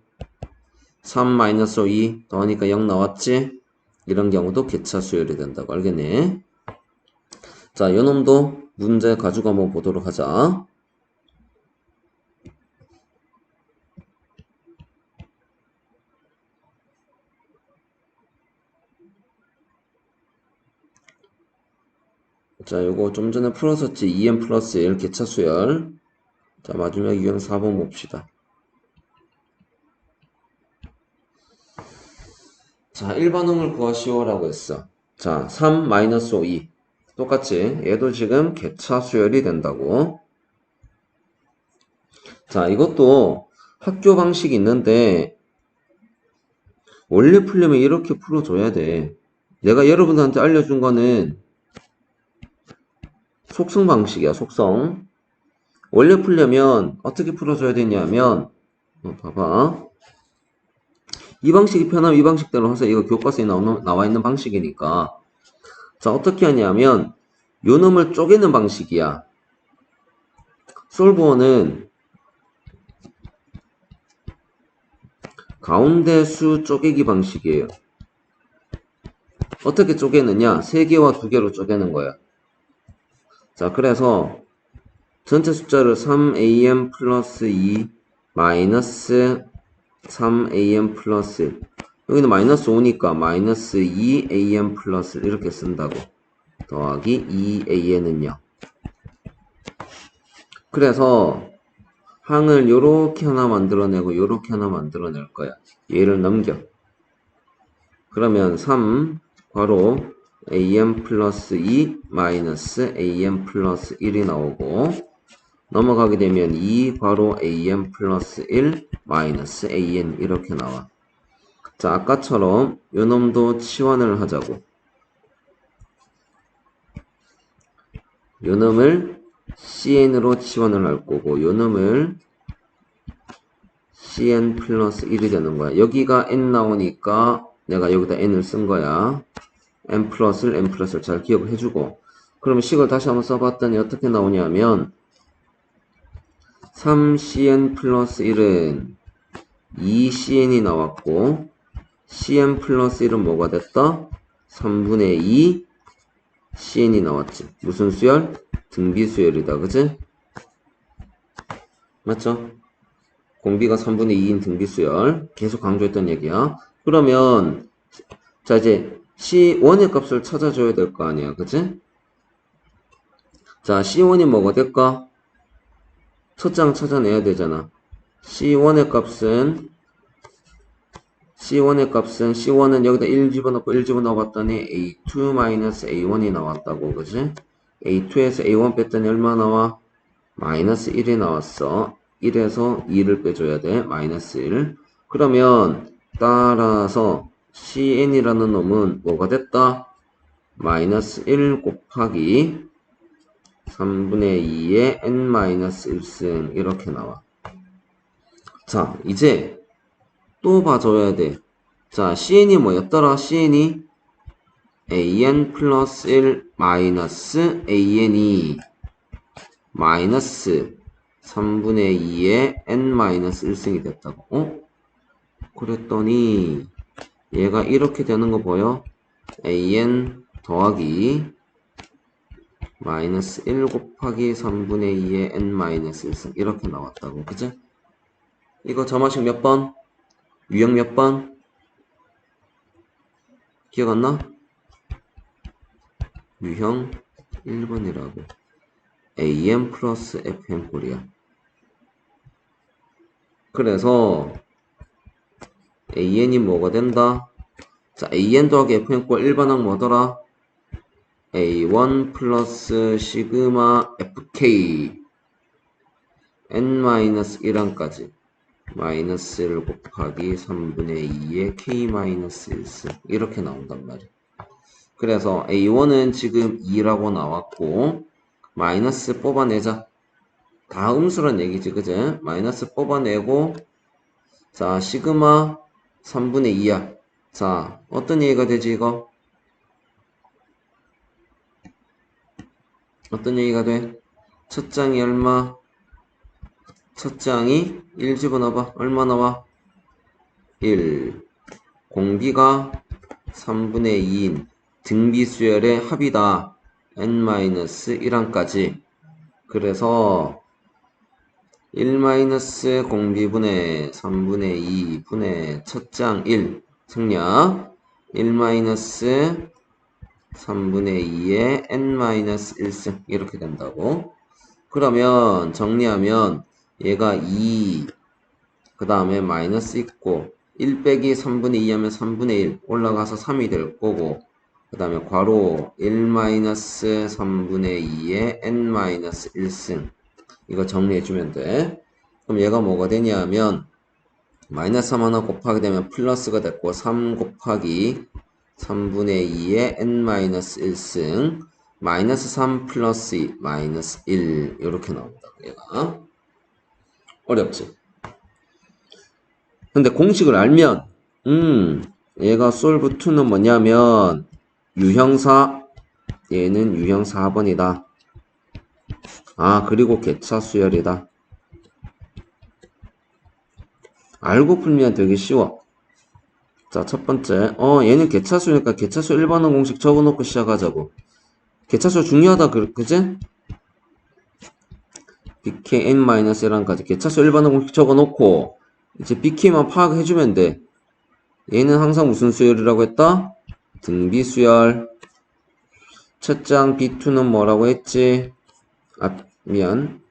3-2 더하니까 0 나왔지? 이런 경우도 개차 수열이 된다고 알겠니? 자, 요놈도 문제 가지고 한번 보도록 하자. 자, 요거 좀 전에 풀었었지. 2n 플러스 1 개차 수열. 자, 마지막 유형 4번 봅시다. 자, 일반응을 구하시오라고 했어. 자, 3-5, 2. 똑같이 얘도 지금 개차 수열이 된다고. 자, 이것도 학교 방식이 있는데 원래 풀려면 이렇게 풀어줘야 돼. 내가 여러분들한테 알려준 거는 속성 방식이야, 속성. 원래 풀려면 어떻게 풀어줘야 되냐면 봐봐. 이 방식이 편하면 이 방식대로 해서 이거 교과서에 나와 있는 방식이니까. 자, 어떻게 하냐면 요 놈을 쪼개는 방식이야. 솔버는 가운데 수 쪼개기 방식이에요. 어떻게 쪼개느냐? 3개와 2개로 쪼개는 거야. 자, 그래서 전체 숫자를 3am 플러스 2 마이너스 3am 플러스 1. 여기는 마이너스 5니까 마이너스 2am 플러스 1 이렇게 쓴다고. 더하기 2an은 0. 그래서 항을 요렇게 하나 만들어내고 요렇게 하나 만들어낼 거야. 얘를 넘겨. 그러면 3 괄호 am 플러스 2 마이너스 am 플러스 1이 나오고 넘어가게 되면 2 괄호 am 플러스 1 마이너스 an 이렇게 나와. 자, 아까처럼 요놈도 치환을 하자고. 요놈을 cn으로 치환을 할 거고 요놈을 cn 플러스 1이 되는 거야. 여기가 n 나오니까 내가 여기다 n을 쓴 거야. n 플러스를 잘 기억을 해주고. 그러면 식을 다시 한번 써봤더니 어떻게 나오냐면 3cn 플러스 1은 2cn이 나왔고 cn 플러스 1은 뭐가 됐다? 3분의 2 cn이 나왔지. 무슨 수열? 등비 수열이다. 그치? 맞죠? 공비가 3분의 2인 등비 수열. 계속 강조했던 얘기야. 그러면 자, 이제 C1의 값을 찾아줘야 될 거 아니야. 그치? 자, C1이 뭐가 될까? 첫 장 찾아내야 되잖아. C1의 값은 C1은 여기다 1 집어넣고 1 집어넣어 봤더니 A2-A1이 나왔다고. 그치? A2에서 A1 뺐더니 얼마 나와? 마이너스 1이 나왔어. 1에서 2를 빼줘야 돼. 마이너스 1. 그러면 따라서 CN이라는 놈은 뭐가 됐다? 마이너스 1 곱하기 3분의 2의 n-1승 이렇게 나와. 자, 이제 또 봐줘야 돼. 자, CN이 뭐였더라? CN이 AN 플러스 1 마이너스 AN이 마이너스 3분의 2의 n-1승이 됐다고. 어? 그랬더니 얘가 이렇게 되는 거 보여? AN 더하기 마이너스 1 곱하기 3분의 2의 n-1승 이렇게 나왔다고. 그치? 이거 점화식 몇 번? 유형 몇 번? 기억 안 나? 유형 1번이라고. AM 플러스 FM 꼴이야. 그래서 AN이 뭐가 된다? 자, AN 더하기 FM 꼴 1반항 뭐더라? A1 플러스 시그마 FK n-1항까지 마이너스 1 곱하기 3분의 2의 k-1승 이렇게 나온단 말이야. 그래서 A1은 지금 2라고 나왔고 마이너스 뽑아내자. 다 음수란 얘기지, 그제? 마이너스 뽑아내고 자, 시그마 3분의 2야. 자, 어떤 얘기가 되지, 이거? 어떤 얘기가 돼? 첫 장이 얼마? 첫 장이 1 집어넣어봐. 얼마 나와? 1. 공비가 3분의 2인 등비수열의 합이다. n-1항까지. 그래서 1 공비분의 3분의 2 분의 첫장 1 생략 1 3분의 2의 n-1승 이렇게 된다고. 그러면 정리하면 얘가 2 그 다음에 마이너스 있고 1 빼기 3분의 2 하면 3분의 1 올라가서 3이 될 거고 그 다음에 괄호 1 3분의 2의 n-1승 이거 정리해주면 돼. 그럼 얘가 뭐가 되냐면 마이너스 3 하나 곱하게 되면 플러스가 됐고 3 곱하기 3분의 2의 n-1승 마이너스 3 플러스 2 마이너스 1 이렇게 나온다. 얘가 어렵지? 근데 공식을 알면 얘가 solve2는 뭐냐면 유형사 얘는 유형 4번이다. 아 그리고 개차 수열이다. 알고 풀면 되게 쉬워. 자, 첫 번째. 얘는 개차수니까 개차수 1번은 공식 적어놓고 시작하자고. 개차수 중요하다, 그지? bkn-1까지 개차수 1번은 공식 적어놓고 이제 bk만 파악해주면 돼. 얘는 항상 무슨 수열이라고 했다? 등비수열. 첫 장 B2는 뭐라고 했지? 미안.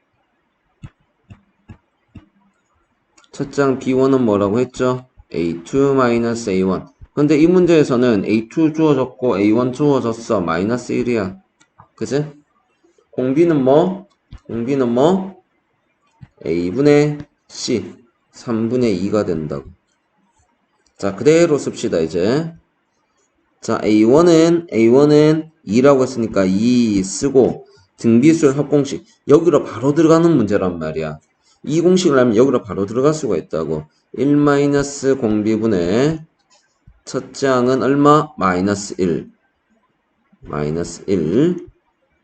첫 장 B1은 뭐라고 했죠? A2-A1. 근데 이 문제에서는 A2 주어졌고 A1 주어졌어. 마이너스 1이야. 그지? 공비는 뭐? A분의 C 3분의 2가 된다고. 자, 그대로 씁시다, 이제. 자, A1은 2라고 했으니까 2 쓰고 등비수열 합공식. 여기로 바로 들어가는 문제란 말이야. 이 공식을 하면 여기로 바로 들어갈 수가 있다고. 1 공비분의 첫 장은 얼마? 마이너스 1. 마이너스 1.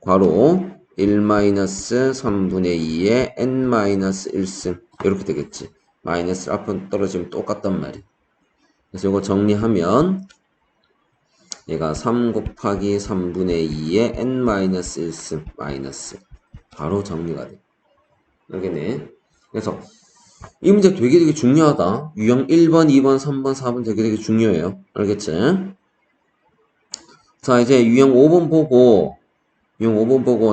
괄호 1 3분의 2의 n-1승. 이렇게 되겠지. 마이너스 앞으로 떨어지면 똑같단 말이야. 그래서 이거 정리하면 얘가 3 곱하기 3분의 2의 n-1승 마이너스. 바로 정리가 돼. 알겠네. 그래서 이 문제 되게 중요하다. 유형 1번, 2번, 3번, 4번 되게 중요해요. 알겠지? 자, 이제 유형 5번 보고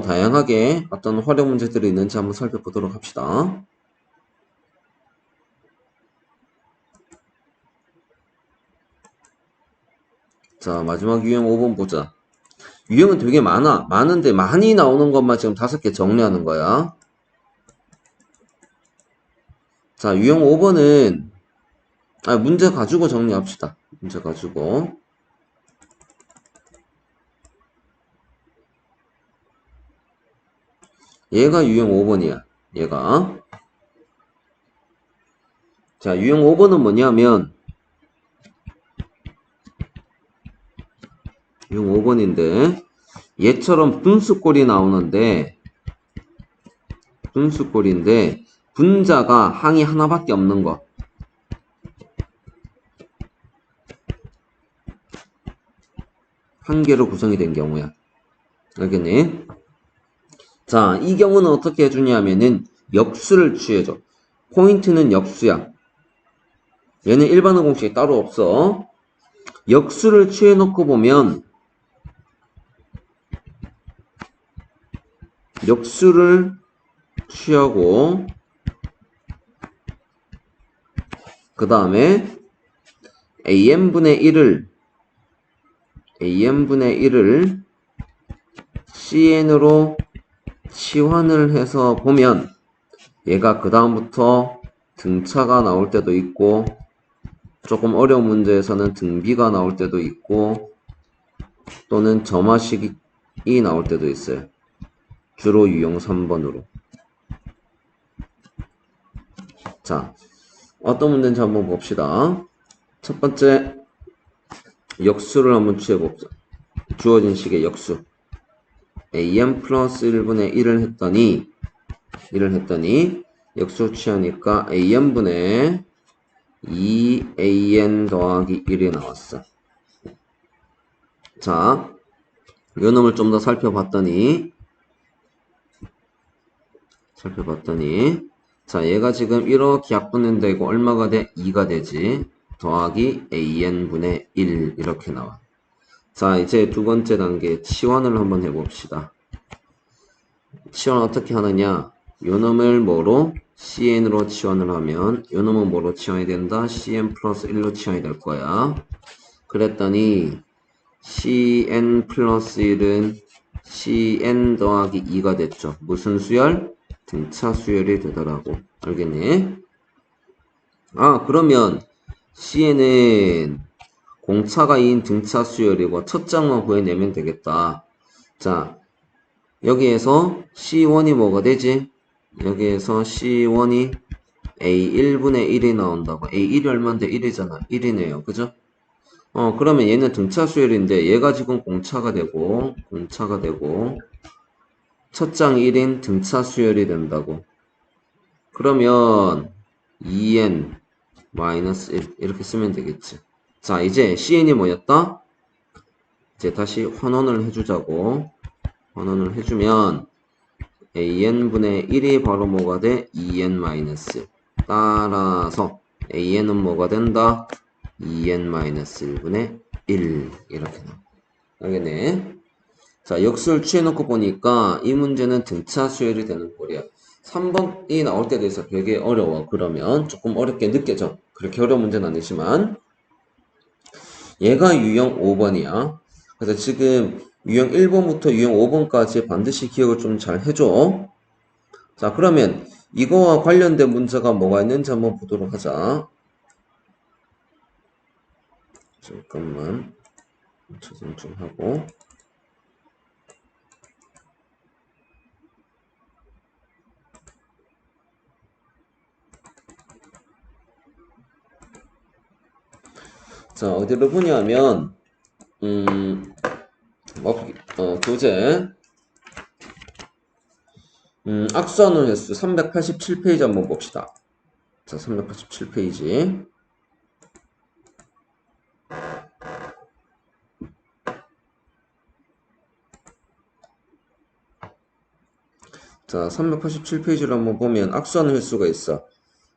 다양하게 어떤 활용 문제들이 있는지 한번 살펴보도록 합시다. 자, 마지막 유형 5번 보자. 유형은 되게 많아. 많은데 많이 나오는 것만 지금 5개 정리하는 거야. 자, 유형 5번은 문제 가지고 정리합시다. 문제 가지고. 얘가 유형 5번이야. 얘가. 자, 유형 5번은 뭐냐면 유형 5번인데 얘처럼 분수꼴이 나오는데 분수꼴인데 분자가 항이 하나밖에 없는 거. 한 개로 구성이 된 경우야. 알겠니? 자, 이 경우는 어떻게 해주냐면은 역수를 취해줘. 포인트는 역수야. 얘는 일반의 공식이 따로 없어. 역수를 취해놓고 보면 역수를 취하고 그 다음에 AN분의 1을 CN으로 치환을 해서 보면 얘가 그 다음부터 등차가 나올 때도 있고 조금 어려운 문제에서는 등비가 나올 때도 있고 또는 점화식이 나올 때도 있어요. 주로 유형 3번으로. 자, 어떤 문제인지 한번 봅시다. 첫 번째 역수를 한번 취해봅시다. 주어진 식의 역수 an 플러스 1분의 1을 했더니 역수 취하니까 an분의 2an 더하기 1이 나왔어. 자, 요 놈을 좀 더 살펴봤더니 자, 얘가 지금 이렇게 약분된다고 얼마가 돼? 2가 되지. 더하기 an분의 1 이렇게 나와. 자, 이제 두 번째 단계 치환을 한번 해봅시다. 치환 어떻게 하느냐? 요 놈을 뭐로? cn으로 치환을 하면 요 놈은 뭐로 치환이 된다? cn 플러스 1로 치환이 될 거야. 그랬더니 cn 플러스 1은 cn 더하기 2가 됐죠. 무슨 수열? 등차 수열이 되더라고. 알겠니? 그러면 cn은 공차가 2인 등차 수열이고 첫 장만 구해내면 되겠다. 자, 여기에서 C1이 뭐가 되지? 여기에서 C1이 A1분의 1이 나온다고. A1이 얼마인데 1이잖아. 1이네요. 그죠? 그러면 얘는 등차 수열인데 얘가 지금 공차가 되고 첫 장 1인 등차 수열이 된다고. 그러면 2n 마이너스 1 이렇게 쓰면 되겠지. 자, 이제 cn이 뭐였다? 이제 다시 환원을 해주자고. 환원을 해주면 an분의 1이 바로 뭐가 돼? 2n-1. 따라서 an은 뭐가 된다? 2n-1분의 1 이렇게 나와. 알겠네? 자, 역수를 취해놓고 보니까 이 문제는 등차 수열이 되는 꼴이야. 3번이 나올 때도 있어. 되게 어려워. 그러면 조금 어렵게 느껴져. 그렇게 어려운 문제는 아니지만 얘가 유형 5번이야. 그래서 지금 유형 1번부터 유형 5번까지 반드시 기억을 좀 잘 해줘. 자, 그러면 이거와 관련된 문제가 뭐가 있는지 한번 보도록 하자. 잠깐만. 조정 좀 하고. 자, 어디로 보냐면, 교재, 악수하는 횟수 387페이지 한번 봅시다. 자, 387페이지. 자, 387페이지를 한번 보면 악수하는 횟수가 있어.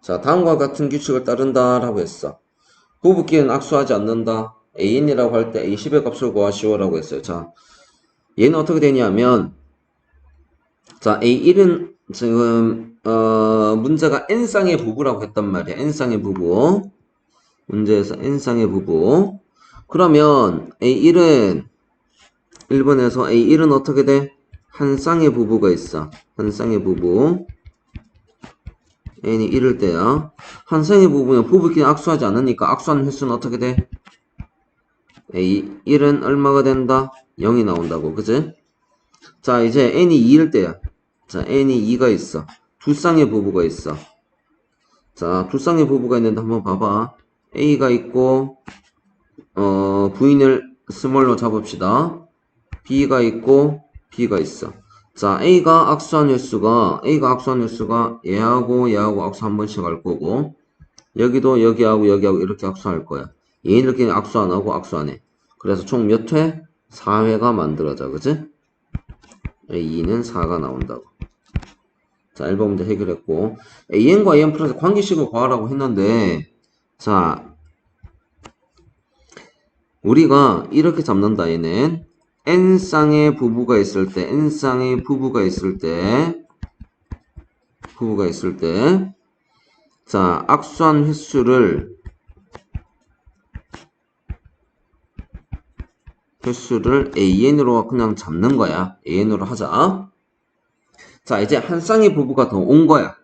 자, 다음과 같은 규칙을 따른다 라고 했어. 부부끼리는 악수하지 않는다. AN이라고 할 때 A10의 값을 구하시오 라고 했어요. 자, 얘는 어떻게 되냐면, 자, A1은 지금, 문제가 N쌍의 부부라고 했단 말이야. N쌍의 부부. 문제에서 N쌍의 부부. 그러면 A1은 1번에서 A1은 어떻게 돼? 한 쌍의 부부가 있어. 한 쌍의 부부. n이 1일 때야. 한 쌍의 부부는 부부끼리 악수하지 않으니까 악수하는 횟수는 어떻게 돼? A1은 얼마가 된다? 0이 나온다고. 그치? 자, 이제 n이 2일 때야. 자, n이 2가 있어. 두 쌍의 부부가 있어. 자, 두 쌍의 부부가 있는데 한번 봐봐. A가 있고, 부인을 스몰로 잡읍시다. B가 있고, B가 있어. 자, A가 악수한 횟수가 얘하고 얘하고 악수 한 번씩 할 거고, 여기도 여기하고 여기하고 이렇게 악수할 거야. 얘네들끼리 악수 안 하고 악수 안 해. 그래서 총 몇 회? 4회가 만들어져. 그치? A는 4가 나온다고. 자, 1번 문제 해결했고, AN과 AN 플러스 관계식을 구하라고 했는데, 자, 우리가 이렇게 잡는다. 얘는 n쌍의 부부가 있을 때, n쌍의 부부가 있을 때, 자, 악수한 횟수를 AN으로 그냥 잡는 거야. AN으로 하자. 자, 이제 한 쌍의 부부가 더 온 거야.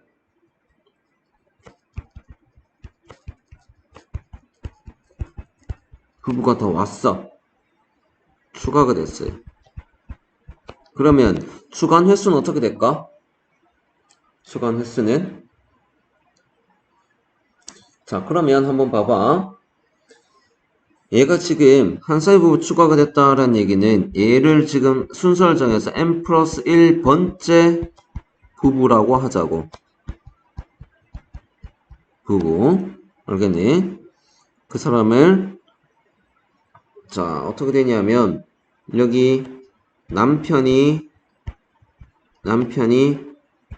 부부가 더 왔어. 추가가 됐어요. 그러면 추가한 횟수는 어떻게 될까? 추가한 횟수는, 자, 그러면 한번 봐봐. 얘가 지금 한 쌍의 부부 추가가 됐다라는 얘기는 얘를 지금 순서를 정해서 n 플러스 1번째 부부라고 하자고. 부부. 알겠니? 그 사람을, 자, 어떻게 되냐면 여기 남편이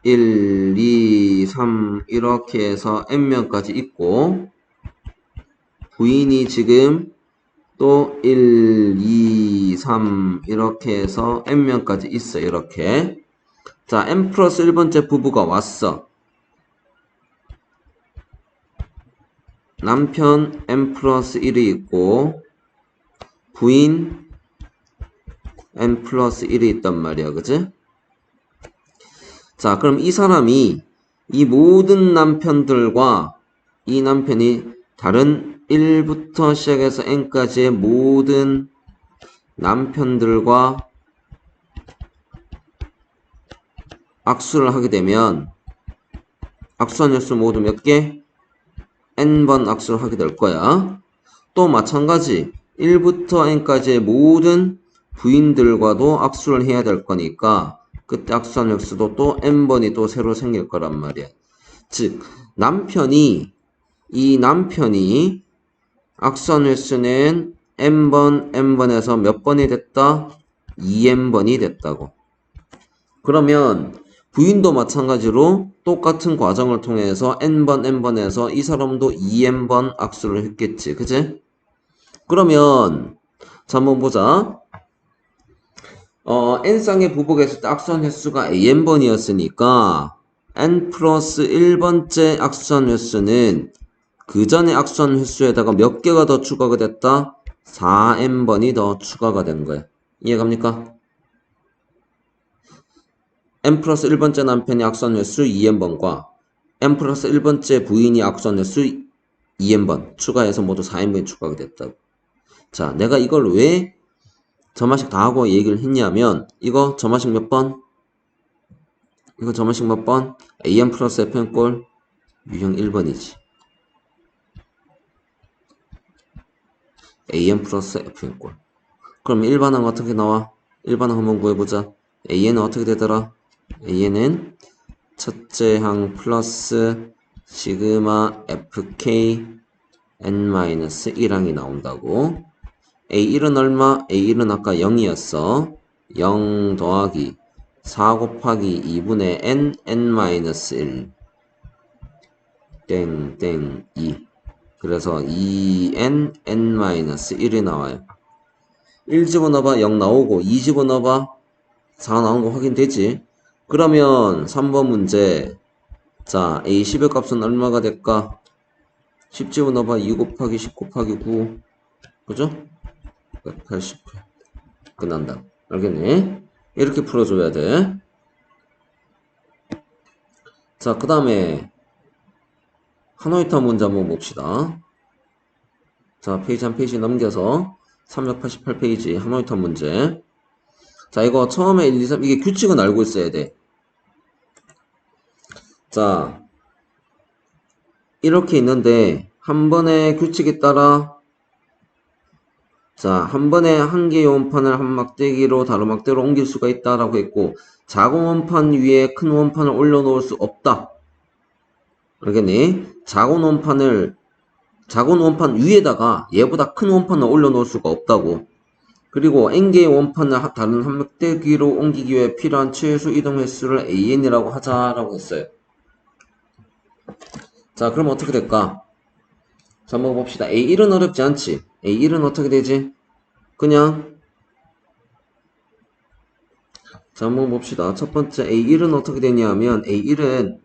1, 2, 3 이렇게 해서 n명까지 있고, 부인이 지금 또 1, 2, 3 이렇게 해서 n명까지 있어. 이렇게. 자, n 플러스 1번째 부부가 왔어. 남편 n 플러스 1이 있고, 부인 n 플러스 1이 있단 말이야. 그치? 자, 그럼 이 사람이 이 모든 남편들과 이 남편이 다른 1부터 시작해서 n까지의 모든 남편들과 악수를 하게 되면 악수한 횟수 모두 몇 개? n번 악수를 하게 될 거야. 또 마찬가지 1부터 n까지의 모든 부인들과도 악수를 해야 될 거니까 그때 악수한 횟수도 또 n번이 또 새로 생길 거란 말이야. 즉 이 남편이 악수한 횟수는 n번에서 몇 번이 됐다? 2n번이 됐다고. 그러면 부인도 마찬가지로 똑같은 과정을 통해서 n번에서 이 사람도 2n번 악수를 했겠지. 그치? 그러면 자, 한번 보자. n쌍의 부부가 있을 때 악수한 횟수가 an번이었으니까 n 플러스 1번째 악수한 횟수는 그 전에 악수한 횟수에다가 몇 개가 더 추가가 됐다? 4n번이 더 추가가 된 거야. 이해갑니까? n 플러스 1번째 남편이 악수한 횟수 2n번과 n 플러스 1번째 부인이 악수한 횟수 2n번 추가해서 모두 4n번이 추가가 됐다고. 자, 내가 이걸 왜 점화식 다 하고 얘기를 했냐면 이거 점화식 몇 번? 이거 점화식 몇 번? an 플러스 fn 꼴 유형 1번이지. an 플러스 fn 꼴. 그럼 일반항 어떻게 나와? 일반항 한번 구해보자. an은 어떻게 되더라? an은 첫째 항 플러스 시그마 fk n-1항이 나온다고. A1은 얼마? A1은 아까 0이었어. 0 더하기 4 곱하기 2분의 n, n-1 땡땡 2. 그래서 2n, n-1이 나와요. 1 집어넣어봐 0 나오고 2 집어넣어봐 4 나온 거 확인되지? 그러면 3번 문제. 자, A10의 값은 얼마가 될까? 10 집어넣어봐 2 곱하기 10 곱하기 9. 그죠? 180회. 끝난다. 알겠니? 이렇게 풀어줘야 돼. 자, 그 다음에 하노이터 문제 한번 봅시다. 자, 페이지 한 페이지 넘겨서 388페이지 하노이터 문제. 자, 이거 처음에 1, 2, 3 이게 규칙은 알고 있어야 돼. 자, 이렇게 있는데 한 번의 규칙에 따라 자, 한 번에 한 개의 원판을 한 막대기로 다른 막대기로 옮길 수가 있다라고 했고 작은 원판 위에 큰 원판을 올려놓을 수 없다. 알겠니? 작은 원판 위에다가 얘보다 큰 원판을 올려놓을 수가 없다고. 그리고 n개의 원판을 다른 한 막대기로 옮기기 위해 필요한 최소 이동 횟수를 an이라고 하자라고 했어요. 자, 그럼 어떻게 될까? 자, 한번 봅시다. A1은 어렵지 않지? A1은 어떻게 되지? 그냥 자, 한번 봅시다. 첫 번째 A1은 어떻게 되냐면 A1은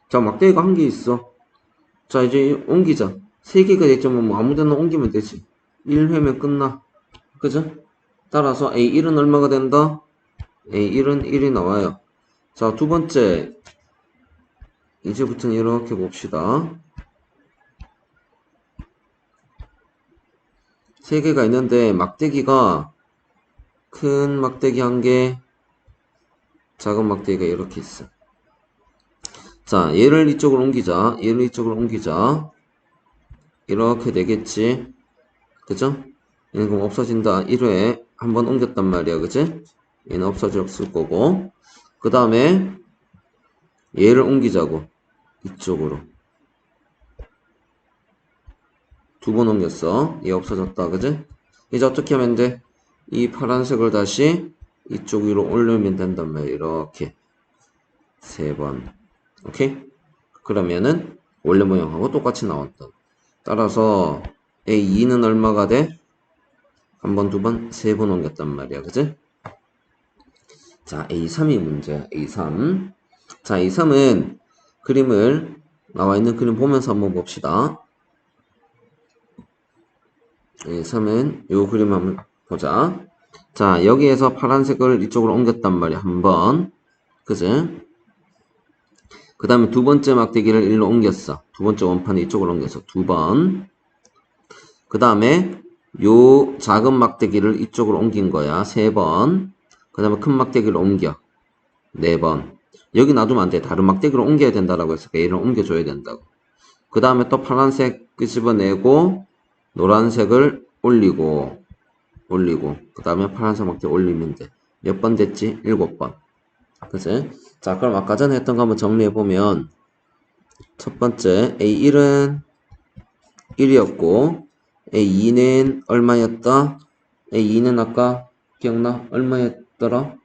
자, 막대기가 한 개 있어. 자, 이제 옮기자. 세 개가 됐지만 뭐 아무데나 옮기면 되지. 1회면 끝나. 그죠? 따라서 A1은 얼마가 된다? A1은 1이 나와요. 자, 두 번째 이제부터는 이렇게 봅시다. 세 개가 있는데 막대기가 큰 막대기 한 개, 작은 막대기가 이렇게 있어. 자, 얘를 이쪽으로 옮기자. 얘를 이쪽으로 옮기자. 이렇게 되겠지. 그죠? 얘는 그럼 없어진다. 1회 한번 옮겼단 말이야. 그지? 얘는 없어졌을 거고. 그 다음에 얘를 옮기자고. 이쪽으로. 두 번 옮겼어. 얘 없어졌다. 그지? 이제 어떻게 하면 돼? 이 파란색을 다시 이쪽 위로 올리면 된단 말이야. 이렇게. 세 번. 오케이? 그러면은 원래 모양하고 똑같이 나왔다. 따라서 A2는 얼마가 돼? 한 번, 두 번, 세 번 옮겼단 말이야. 그지? 자, A3이 문제야. A3. 자, A3은 나와 있는 그림 보면서 한번 봅시다. A3은 요 그림 한번 보자. 자, 여기에서 파란색을 이쪽으로 옮겼단 말이야. 한 번. 그지? 그 다음에 두 번째 막대기를 일로 옮겼어. 두 번째 원판을 이쪽으로 옮겼어. 두 번. 그 다음에 요 작은 막대기를 이쪽으로 옮긴 거야. 세 번. 그 다음에 큰 막대기를 옮겨. 네 번. 여기 놔두면 안 돼. 다른 막대기로 옮겨야 된다라고 했으니까 얘를 옮겨줘야 된다고. 그 다음에 또 파란색 끄집어내고 노란색을 올리고 그 다음에 파란색 막대 올리면 돼. 몇 번 됐지? 7번. 그치? 자, 그럼 아까 전에 했던 거 한번 정리해보면 첫 번째 A1은 1이었고 A2는 얼마였다? A2는 아까 기억나? 얼마였더라?